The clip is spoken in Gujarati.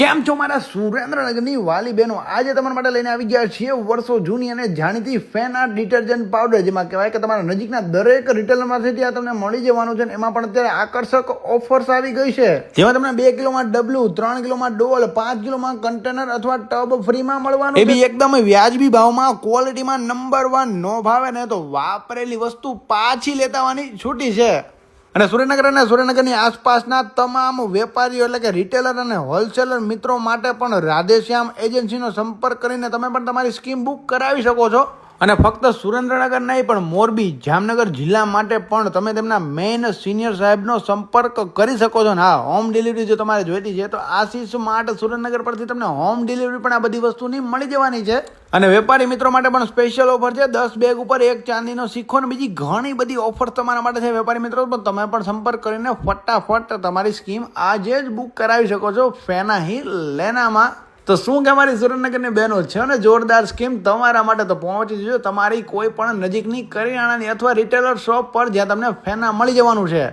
કેમ છો મારા સુરેન્દ્રનગરની વાલી બહેનો? આજે તમારા માટે લઈને આવી ગયા છીએ વર્ષો જૂની અને જાણીતી ફેન આર્ટ ડિટર્જન્ટ પાવડર, જેમાં કહેવાય કે તમારા નજીકના દરેક રિટેલરમાંથી ત્યાં તમને મળી જવાનું છે. એમાં પણ અત્યારે આકર્ષક ઓફર્સ આવી ગઈ છે, જેમાં તમને 2 કિલોમાં ડબલું, 3 કિલોમાં ડોલ, 5 કિલોમાં કન્ટેનર અથવા ટબ ફ્રીમાં મળવાનું, એ બી એકદમ વ્યાજબી ભાવમાં, ક્વોલિટીમાં નંબર 1. નો ભાવે ને તો વાપરેલી વસ્તુ પાછી લેતાવાની છૂટી છે. અને સુરેન્દ્રનગર અને સુરેન્દ્રનગરની આસપાસના તમામ વેપારીઓ એટલે કે રિટેલર અને હોલસેલર મિત્રો માટે પણ રાધેશ્યામ એજન્સીનો સંપર્ક કરીને તમે પણ તમારી સ્કીમ બુક કરાવી શકો છો. અને ફક્ત સુરેન્દ્રનગર નહીં પણ મોરબી, જામનગર જિલ્લા માટે પણ તમે તેમના મેઇન સિનિયર સાહેબનો સંપર્ક કરી શકો છો. હા, હોમ ડિલિવરી જો તમારે જોઈતી છે તો આશીષ માર્ટ સુરેન્દ્રનગર પરથી તમને હોમ ડિલિવરી પણ આ બધી વસ્તુની મળી જવાની છે. અને વેપારી મિત્રો માટે પણ સ્પેશિયલ ઓફર છે. 10 બેગ ઉપર 1 ચાંદીનો શીખો અને બીજી ઘણી બધી ઓફર તમારા માટે છે. વેપારી મિત્રો પણ તમે પણ સંપર્ક કરીને ફટાફટ તમારી સ્કીમ આજે જ બુક કરાવી શકો છો ફેના હી લેનામાં. તો શું કે અમારી સુરેન્દ્રનગરની બહેનો છે ને જોરદાર સ્કીમ તમારા માટે, તો પહોંચી જજો તમારી કોઈ પણ નજીકની કરિયાણાની અથવા રિટેલર શોપ પર જ્યાં તમને ફેના મળી જવાનું છે.